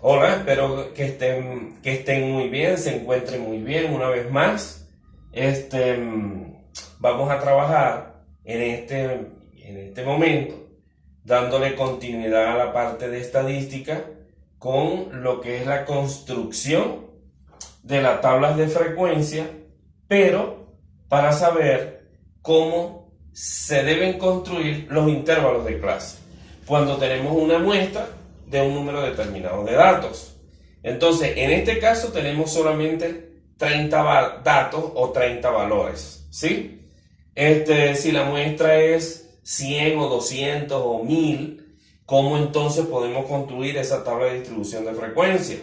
Hola, espero que estén muy bien, se encuentren muy bien una vez más. Vamos a trabajar en este momento, dándole continuidad a la parte de estadística con lo que es la construcción de las tablas de frecuencia, pero para saber cómo se deben construir los intervalos de clase cuando tenemos una muestra de un número determinado de datos. Entonces, en este caso tenemos solamente 30 datos o 30 valores, ¿sí? Si la muestra es 100 o 200 o 1000, ¿cómo entonces podemos construir esa tabla de distribución de frecuencia?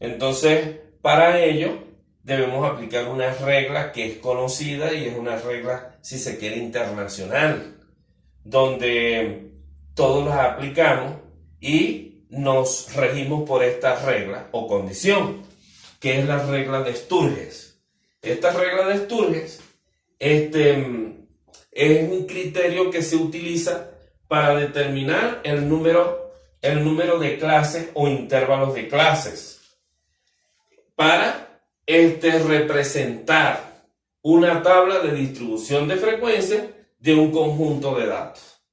Entonces, para ello, debemos aplicar una regla que es conocida y es una regla, si se quiere, internacional, donde todos las aplicamos y nos regimos por esta regla o condición, que es la regla de Sturges. Esta regla de Sturges es un criterio que se utiliza para determinar el número de clases o intervalos de clases para representar una tabla de distribución de frecuencia de un conjunto de datos.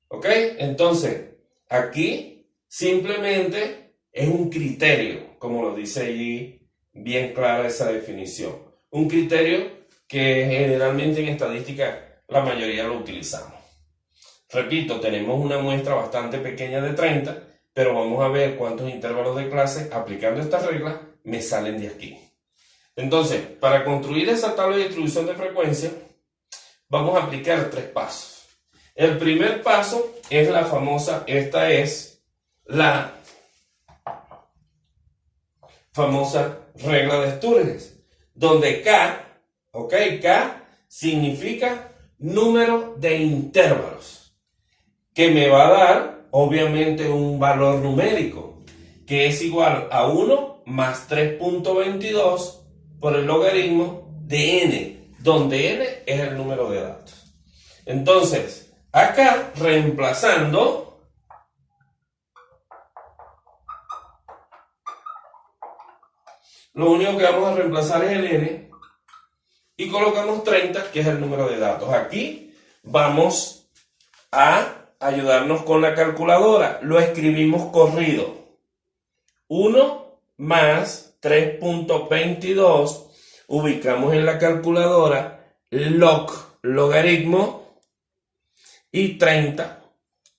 ¿Ok? Entonces, aquí simplemente es un criterio, como lo dice allí bien clara esa definición. Un criterio que generalmente en estadística la mayoría lo utilizamos. Repito, tenemos una muestra bastante pequeña de 30, pero vamos a ver cuántos intervalos de clase aplicando esta regla me salen de aquí. Entonces, para construir esa tabla de distribución de frecuencia, vamos a aplicar 3 pasos. El primer paso es la famosa, esta es la famosa regla de Sturges, donde K, ¿ok? K significa número de intervalos, que me va a dar, obviamente, un valor numérico, que es igual a 1 más 3.22 por el logaritmo de n, donde n es el número de datos. Entonces, acá, reemplazando, lo único que vamos a reemplazar es el n y colocamos 30, que es el número de datos. Aquí vamos a ayudarnos con la calculadora. Lo escribimos corrido. 1 más 3.22, ubicamos en la calculadora logaritmo y 30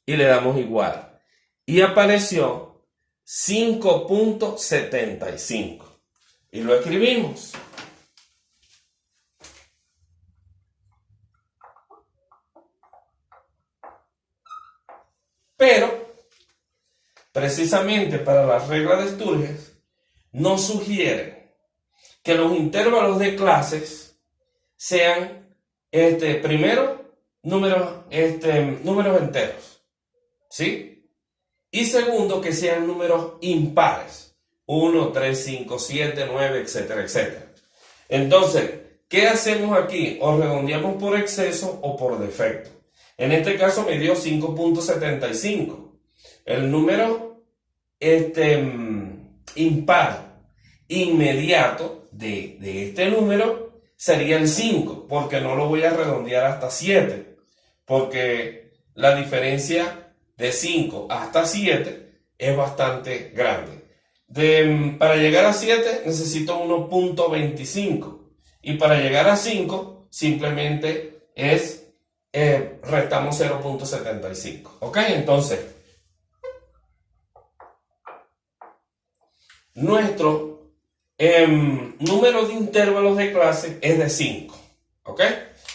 y le damos igual. Y apareció 5.75 y lo escribimos. Pero, precisamente para la regla de Sturges, nos sugiere que los intervalos de clases sean, primero, números enteros, ¿sí? Y segundo, que sean números impares, 1, 3, 5, 7, 9, etcétera, etcétera. Entonces, ¿qué hacemos aquí? O redondeamos por exceso o por defecto. En este caso me dio 5.75. El número impar inmediato de este número sería el 5, porque no lo voy a redondear hasta 7, porque la diferencia de 5 hasta 7 es bastante grande. Para llegar a 7 necesito 1.25 y para llegar a 5 simplemente restamos 0.75. ¿Ok? Entonces, nuestro número de intervalos de clase es de 5. ¿Ok?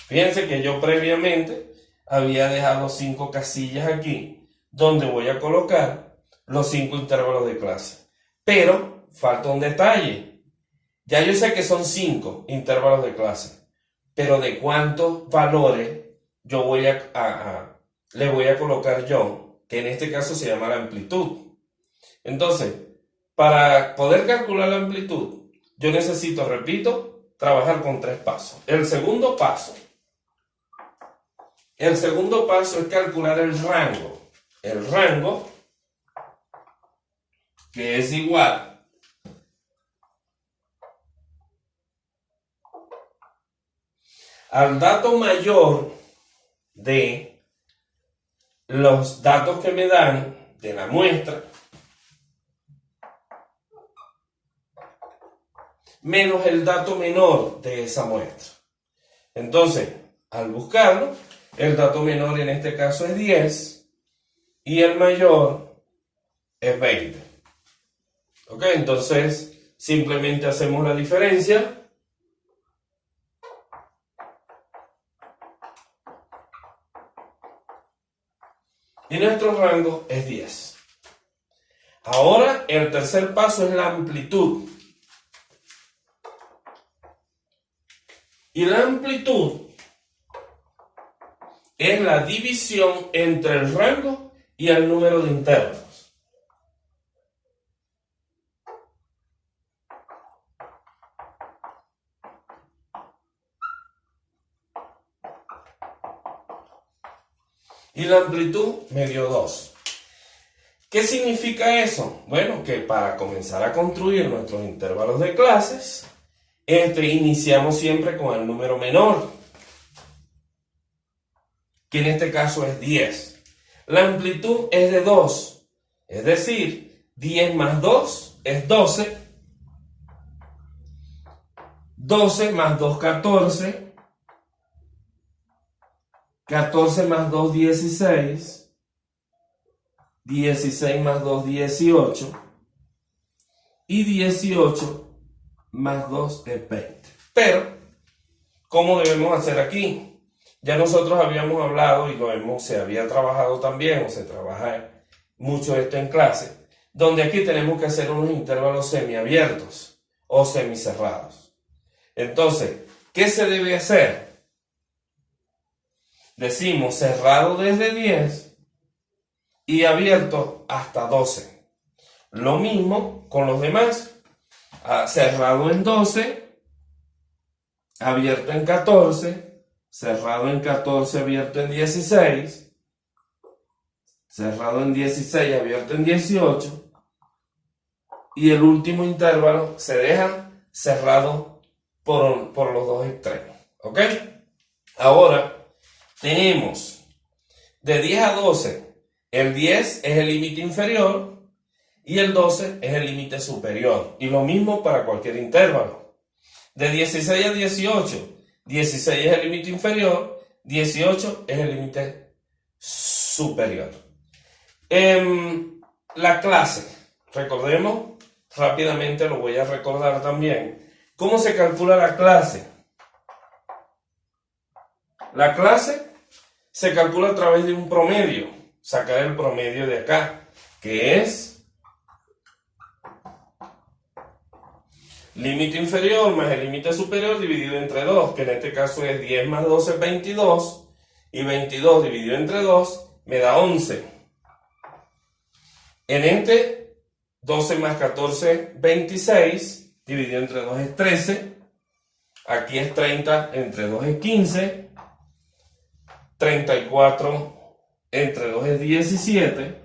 Fíjense que yo previamente había dejado 5 casillas aquí donde voy a colocar los 5 intervalos de clase. Pero falta un detalle. Ya yo sé que son 5 intervalos de clase, pero ¿de cuántos valores le voy a colocar yo? Que en este caso se llama la amplitud. Entonces, para poder calcular la amplitud, yo necesito, repito, trabajar con 3 pasos. El segundo paso es calcular el rango. El rango que es igual al dato mayor de los datos que me dan de la muestra menos el dato menor de esa muestra. Entonces, al buscarlo, el dato menor en este caso es 10 y el mayor es 20. ¿Ok? Entonces, simplemente hacemos la diferencia. Y nuestro rango es 10. Ahora, el tercer paso es la amplitud. Y la amplitud es la división entre el rango y el número de intervalos. Y la amplitud me dio 2. ¿Qué significa eso? Bueno, que para comenzar a construir nuestros intervalos de clases, iniciamos siempre con el número menor, que en este caso es 10. La amplitud es de 2, es decir, 10 más 2 es 12, 12 más 2, 14, 14 más 2, 16, 16 más 2, 18, y 18 más 2 es 20. Pero, ¿cómo debemos hacer aquí? Ya nosotros habíamos hablado y se había trabajado también, o se trabaja mucho esto en clase, donde aquí tenemos que hacer unos intervalos semiabiertos o semicerrados. Entonces, ¿qué se debe hacer? Decimos cerrado desde 10 y abierto hasta 12. Lo mismo con los demás. Cerrado en 12, abierto en 14, cerrado en 14, abierto en 16, cerrado en 16, abierto en 18, y el último intervalo se deja cerrado por los dos extremos. ¿Ok? Ahora tenemos de 10 a 12, el 10 es el límite inferior y el 12 es el límite superior. Y lo mismo para cualquier intervalo. De 16 a 18, 16 es el límite inferior, 18 es el límite superior. La clase, recordemos, rápidamente lo voy a recordar también. ¿Cómo se calcula la clase? La clase se calcula a través de un promedio. Sacar el promedio de acá, que es límite inferior más el límite superior dividido entre 2, que en este caso es 10 más 12 es 22, y 22 dividido entre 2 me da 11. En este, 12 más 14, 26, dividido entre 2 es 13, aquí es 30, entre 2 es 15, 34 entre 2 es 17,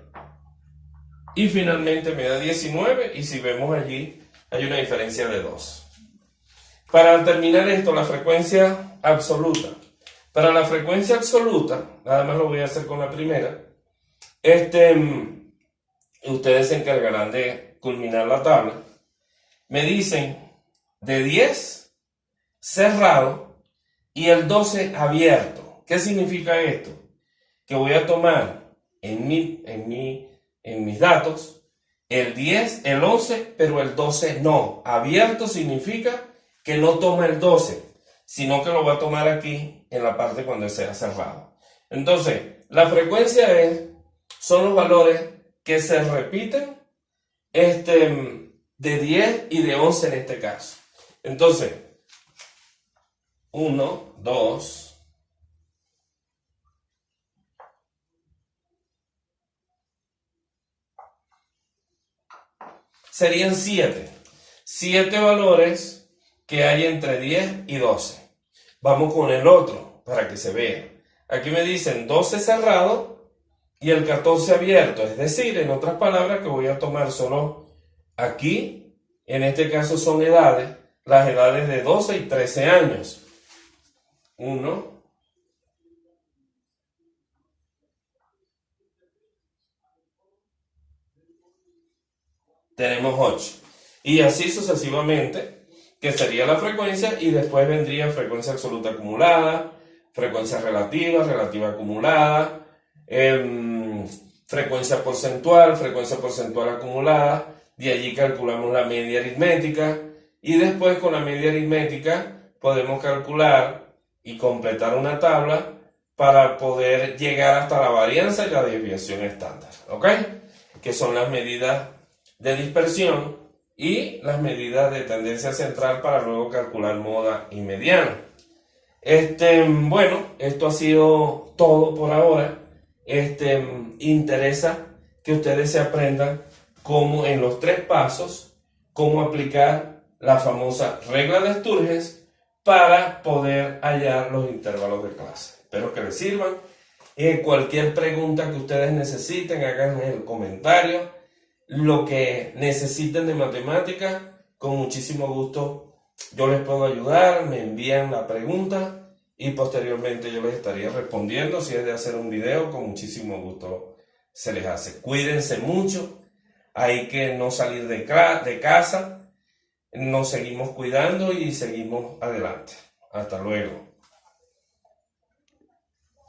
y finalmente me da 19, y si vemos allí, hay una diferencia de 2. Para terminar esto, la frecuencia absoluta. Para la frecuencia absoluta, nada más lo voy a hacer con la primera, ustedes se encargarán de culminar la tabla. Me dicen de 10 cerrado y el 12 abierto. ¿Qué significa esto? Que voy a tomar en mis datos el 10, el 11, pero el 12 no. Abierto significa que no toma el 12, sino que lo va a tomar aquí en la parte cuando sea cerrado. Entonces, la frecuencia son los valores que se repiten de 10 y de 11 en este caso. Entonces, 1, 2, serían 7. 7 valores que hay entre 10 y 12. Vamos con el otro para que se vea. Aquí me dicen 12 cerrado y el 14 abierto. Es decir, en otras palabras, que voy a tomar solo Aquí, en este caso son edades, las edades de 12 y 13 años. 1, tenemos 8. Y así sucesivamente, que sería la frecuencia, y después vendría frecuencia absoluta acumulada, frecuencia relativa, relativa acumulada, frecuencia porcentual acumulada. De allí calculamos la media aritmética, y después con la media aritmética podemos calcular y completar una tabla para poder llegar hasta la varianza y la desviación estándar, ¿ok? Que son las medidas de dispersión y las medidas de tendencia central para luego calcular moda y mediana. Bueno, esto ha sido todo por ahora. Interesa que ustedes se aprendan cómo en los 3 pasos, cómo aplicar la famosa regla de Sturges para poder hallar los intervalos de clase. Espero que les sirvan. Cualquier pregunta que ustedes necesiten, háganme en el comentario. Lo que necesiten de matemáticas, con muchísimo gusto yo les puedo ayudar. Me envían la pregunta y posteriormente yo les estaría respondiendo. Si es de hacer un video, con muchísimo gusto se les hace. Cuídense mucho, hay que no salir de casa, nos seguimos cuidando y seguimos adelante. Hasta luego.